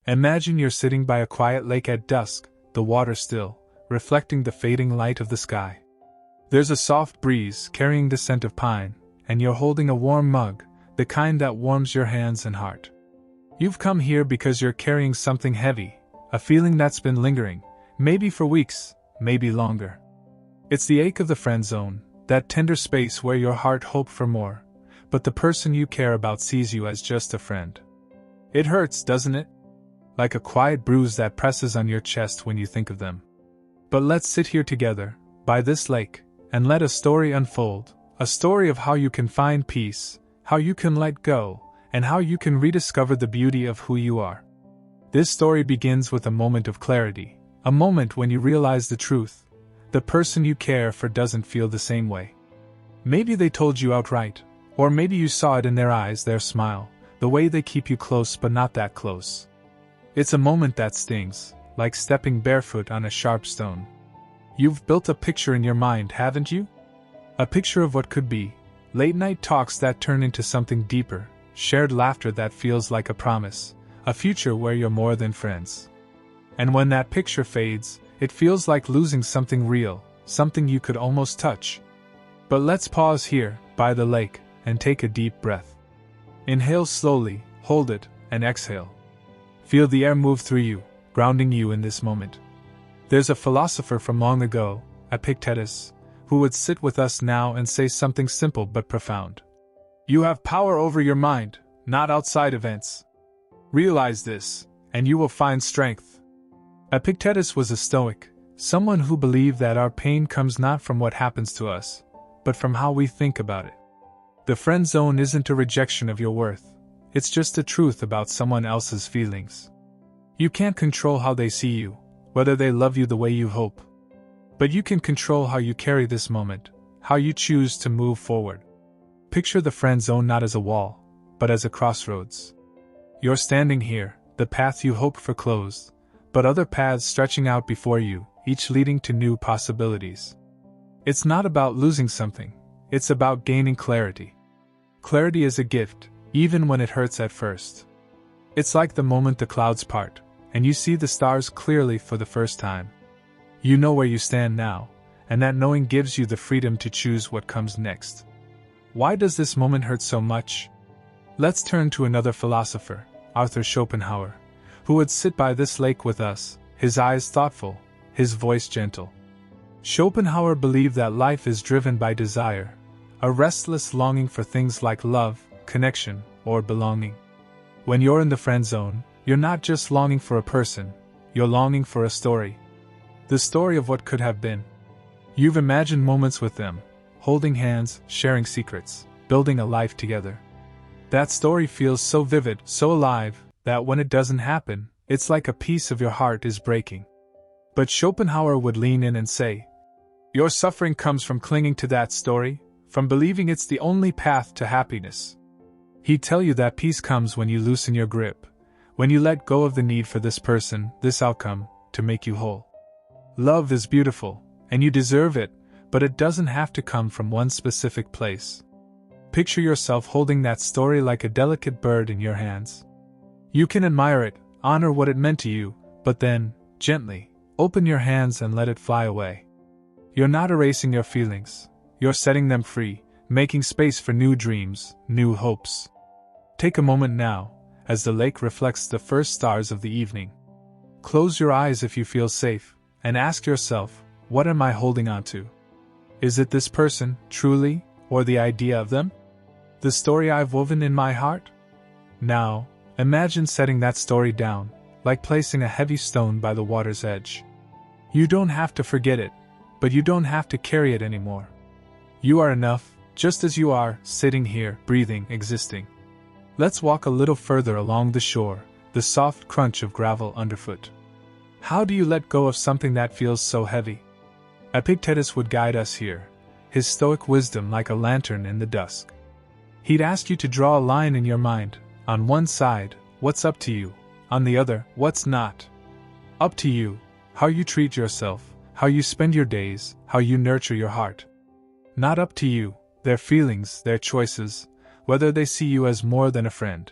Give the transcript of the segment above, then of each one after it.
Imagine you're sitting by a quiet lake at dusk, the water still, reflecting the fading light of the sky. There's a soft breeze carrying the scent of pine, and you're holding a warm mug, the kind that warms your hands and heart. You've come here because you're carrying something heavy, a feeling that's been lingering, maybe for weeks, maybe longer. It's the ache of the friend zone, that tender space where your heart hoped for more, but the person you care about sees you as just a friend. It hurts, doesn't it? Like a quiet bruise that presses on your chest when you think of them. But let's sit here together, by this lake, and let a story unfold, a story of how you can find peace, how you can let go, and how you can rediscover the beauty of who you are. This story begins with a moment of clarity, a moment when you realize the truth. The person you care for doesn't feel the same way. Maybe they told you outright, or maybe you saw it in their eyes, their smile, the way they keep you close but not that close. It's a moment that stings, like stepping barefoot on a sharp stone. You've built a picture in your mind, haven't you? A picture of what could be, late-night talks that turn into something deeper, shared laughter that feels like a promise, a future where you're more than friends. And when that picture fades, it feels like losing something real, something you could almost touch. But let's pause here, by the lake, and take a deep breath. Inhale slowly, hold it, and exhale. Feel the air move through you, grounding you in this moment. There's a philosopher from long ago, Epictetus, who would sit with us now and say something simple but profound. You have power over your mind, not outside events. Realize this, and you will find strength. Epictetus was a Stoic, someone who believed that our pain comes not from what happens to us, but from how we think about it. The friend zone isn't a rejection of your worth, it's just a truth about someone else's feelings. You can't control how they see you, whether they love you the way you hope. But you can control how you carry this moment, how you choose to move forward. Picture the friend zone not as a wall, but as a crossroads. You're standing here, the path you hoped for closed, but other paths stretching out before you, each leading to new possibilities. It's not about losing something, it's about gaining clarity. Clarity is a gift, even when it hurts at first. It's like the moment the clouds part, and you see the stars clearly for the first time. You know where you stand now, and that knowing gives you the freedom to choose what comes next. Why does this moment hurt so much? Let's turn to another philosopher, Arthur Schopenhauer, who would sit by this lake with us, his eyes thoughtful, his voice gentle. Schopenhauer believed that life is driven by desire, a restless longing for things like love, connection, or belonging. When you're in the friend zone, you're not just longing for a person, you're longing for a story. The story of what could have been. You've imagined moments with them, holding hands, sharing secrets, building a life together. That story feels so vivid, so alive, that when it doesn't happen, it's like a piece of your heart is breaking. But Schopenhauer would lean in and say, your suffering comes from clinging to that story, from believing it's the only path to happiness. He'd tell you that peace comes when you loosen your grip, when you let go of the need for this person, this outcome, to make you whole. Love is beautiful, and you deserve it, but it doesn't have to come from one specific place. Picture yourself holding that story like a delicate bird in your hands. You can admire it, honor what it meant to you, but then, gently, open your hands and let it fly away. You're not erasing your feelings, you're setting them free, making space for new dreams, new hopes. Take a moment now, as the lake reflects the first stars of the evening. Close your eyes if you feel safe, and ask yourself, what am I holding on to? Is it this person, truly, or the idea of them? The story I've woven in my heart? Now, imagine setting that story down, like placing a heavy stone by the water's edge. You don't have to forget it, but you don't have to carry it anymore. You are enough, just as you are, sitting here, breathing, existing. Let's walk a little further along the shore, the soft crunch of gravel underfoot. How do you let go of something that feels so heavy? Epictetus would guide us here, his stoic wisdom like a lantern in the dusk. He'd ask you to draw a line in your mind, on one side, what's up to you, on the other, what's not. Up to you, how you treat yourself, how you spend your days, how you nurture your heart. Not up to you, their feelings, their choices, whether they see you as more than a friend.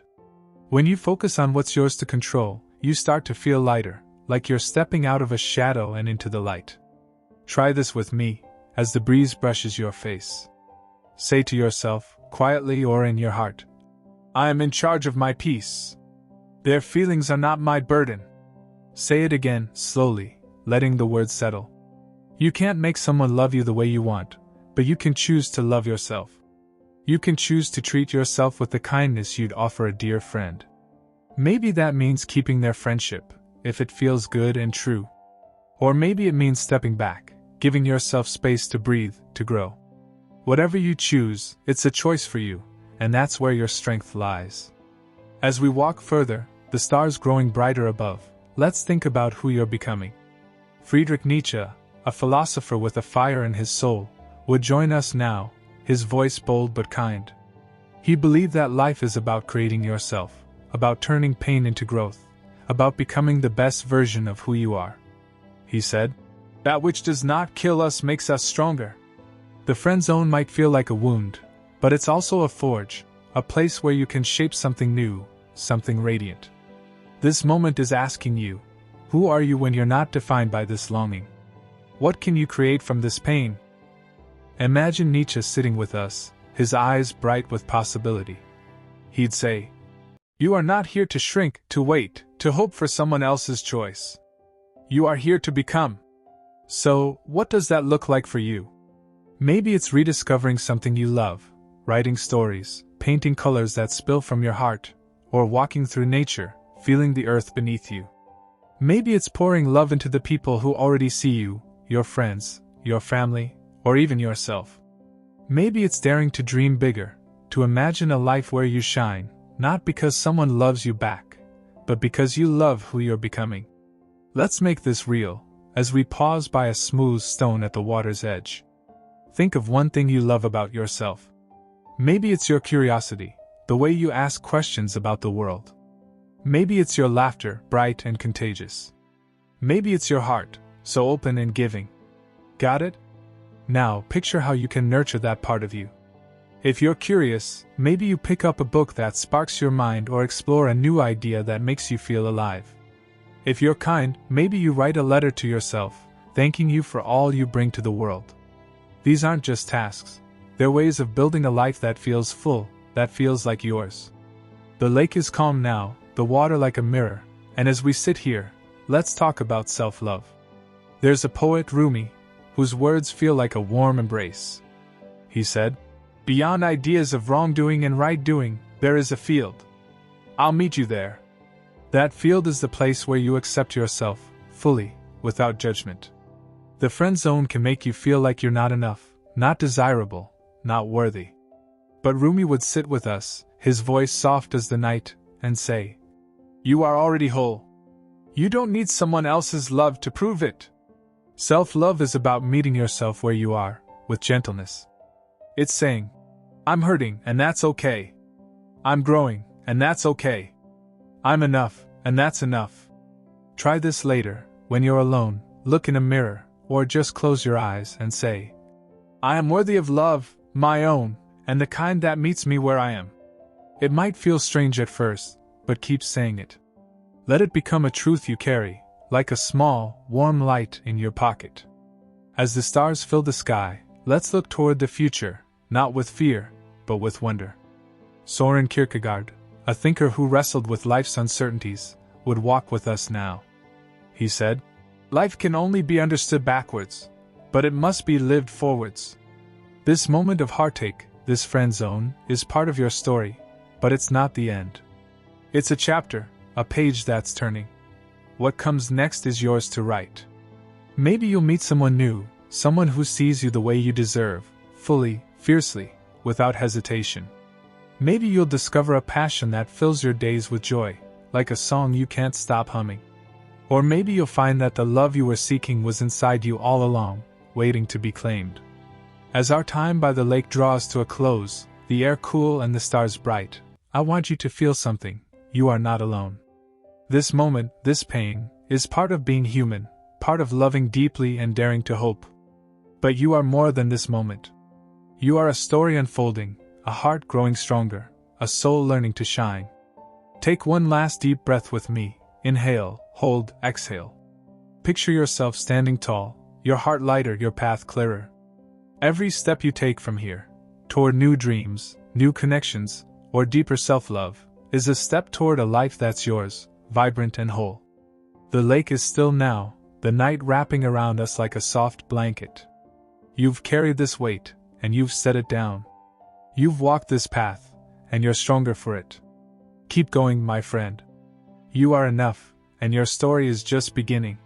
When you focus on what's yours to control, you start to feel lighter, like you're stepping out of a shadow and into the light. Try this with me, as the breeze brushes your face. Say to yourself, quietly or in your heart, I am in charge of my peace. Their feelings are not my burden. Say it again, slowly, letting the words settle. You can't make someone love you the way you want, but you can choose to love yourself. You can choose to treat yourself with the kindness you'd offer a dear friend. Maybe that means keeping their friendship, if it feels good and true. Or maybe it means stepping back, giving yourself space to breathe, to grow. Whatever you choose, it's a choice for you, and that's where your strength lies. As we walk further, the stars growing brighter above, let's think about who you're becoming. Friedrich Nietzsche, a philosopher with a fire in his soul, would join us now, his voice bold but kind. He believed that life is about creating yourself, about turning pain into growth, about becoming the best version of who you are. He said, that which does not kill us makes us stronger. The friend zone might feel like a wound, but it's also a forge, a place where you can shape something new, something radiant. This moment is asking you, who are you when you're not defined by this longing? What can you create from this pain? Imagine Nietzsche sitting with us, his eyes bright with possibility. He'd say, you are not here to shrink, to wait, to hope for someone else's choice. You are here to become. So, what does that look like for you? Maybe it's rediscovering something you love, writing stories, painting colors that spill from your heart, or walking through nature, feeling the earth beneath you. Maybe it's pouring love into the people who already see you, your friends, your family, or even yourself. Maybe it's daring to dream bigger, to imagine a life where you shine, not because someone loves you back, but because you love who you're becoming. Let's make this real, as we pause by a smooth stone at the water's edge. Think of one thing you love about yourself. Maybe it's your curiosity, the way you ask questions about the world. Maybe it's your laughter, bright and contagious. Maybe it's your heart, so open and giving. Got it? Now, picture how you can nurture that part of you. If you're curious, maybe you pick up a book that sparks your mind or explore a new idea that makes you feel alive. If you're kind, maybe you write a letter to yourself, thanking you for all you bring to the world. These aren't just tasks, they're ways of building a life that feels full, that feels like yours. The lake is calm now, the water like a mirror, and as we sit here, let's talk about self-love. There's a poet, Rumi, whose words feel like a warm embrace. He said, beyond ideas of wrongdoing and right doing, there is a field. I'll meet you there. That field is the place where you accept yourself, fully, without judgment. The friend zone can make you feel like you're not enough, not desirable, not worthy. But Rumi would sit with us, his voice soft as the night, and say, you are already whole. You don't need someone else's love to prove it. Self-love is about meeting yourself where you are, with gentleness. It's saying, I'm hurting, and that's okay. I'm growing, and that's okay. I'm enough, and that's enough. Try this later, when you're alone, look in a mirror, or just close your eyes and say, I am worthy of love, my own, and the kind that meets me where I am. It might feel strange at first, but keep saying it. Let it become a truth you carry, like a small, warm light in your pocket. As the stars fill the sky, let's look toward the future, not with fear, but with wonder. Soren Kierkegaard, a thinker who wrestled with life's uncertainties, would walk with us now. He said, life can only be understood backwards, but it must be lived forwards. This moment of heartache, this friend zone, is part of your story, but it's not the end. It's a chapter, a page that's turning. What comes next is yours to write. Maybe you'll meet someone new, someone who sees you the way you deserve, fully, fiercely, without hesitation. Maybe you'll discover a passion that fills your days with joy, like a song you can't stop humming. Or maybe you'll find that the love you were seeking was inside you all along, waiting to be claimed. As our time by the lake draws to a close, the air cool and the stars bright, I want you to feel something. You are not alone. This moment, this pain, is part of being human, part of loving deeply and daring to hope. But you are more than this moment. You are a story unfolding, a heart growing stronger, a soul learning to shine. Take one last deep breath with me, Inhale, hold, exhale. Picture yourself standing tall, your heart lighter, your path clearer. Every step you take from here, toward new dreams, new connections, or deeper self-love, is a step toward a life that's yours, vibrant and whole. The lake is still now, the night wrapping around us like a soft blanket. You've carried this weight, and you've set it down. You've walked this path, and you're stronger for it. Keep going, my friend. You are enough, and your story is just beginning.